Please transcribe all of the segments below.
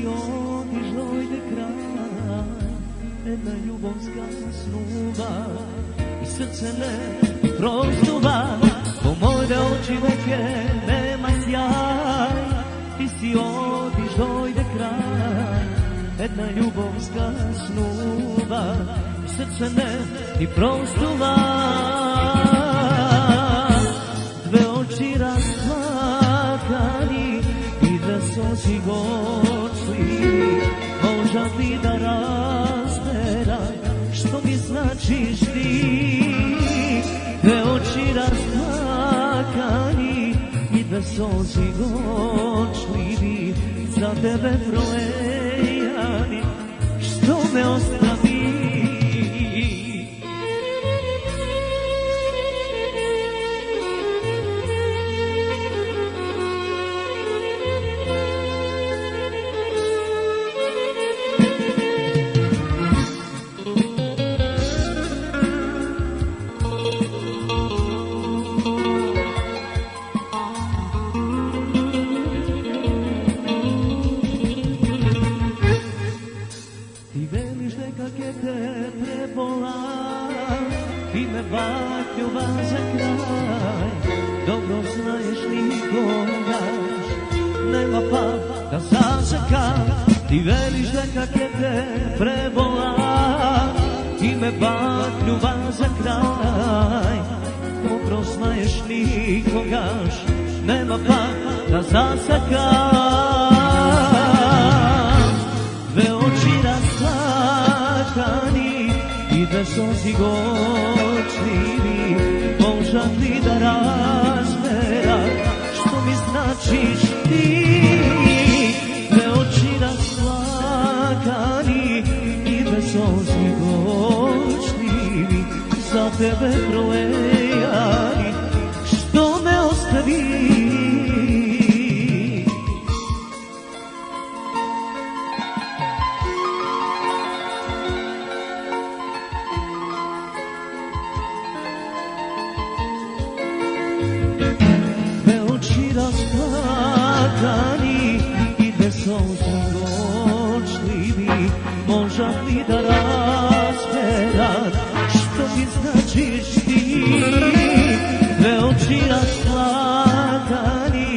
si otiš dojde kraj, jedna ljubav skasnuva i srce ne prostuva, po moje oči neke nema sjaj, ti si otiš dojde kraj, jedna ljubav skasnuva i srce ne ti prostuva. Dve oči rasplakani i dve sozi gočli, možda mi da razbera što mi značiš ti. Dve oči rasplakani i dve sozi gočli, za tebe prolejani, što me ostavi. Ti me bakljuba za kraj, dobro znaješ nikogaš, nema pa da sačekam. Ti veliš da kak je te prebola, ti me bakljuba za kraj, dobro znaješ nikogaš, nema pa da sačekam. Dve oči rasplakani i dve sozi gočljivi, možda li da razmera što mi značiš ti. Dve oči rasplakani i dve sozi gočljivi, za tebe prolejani, što me ostavi. Rasplakani i dve soze gočljivi, možda li da razberam što mi značiš ti. Dve oči rasplakani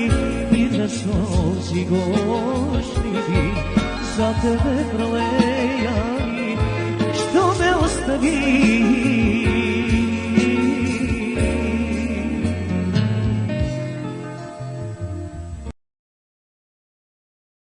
i dve soze gočljivi, za tebe prolejani, što me ostavi.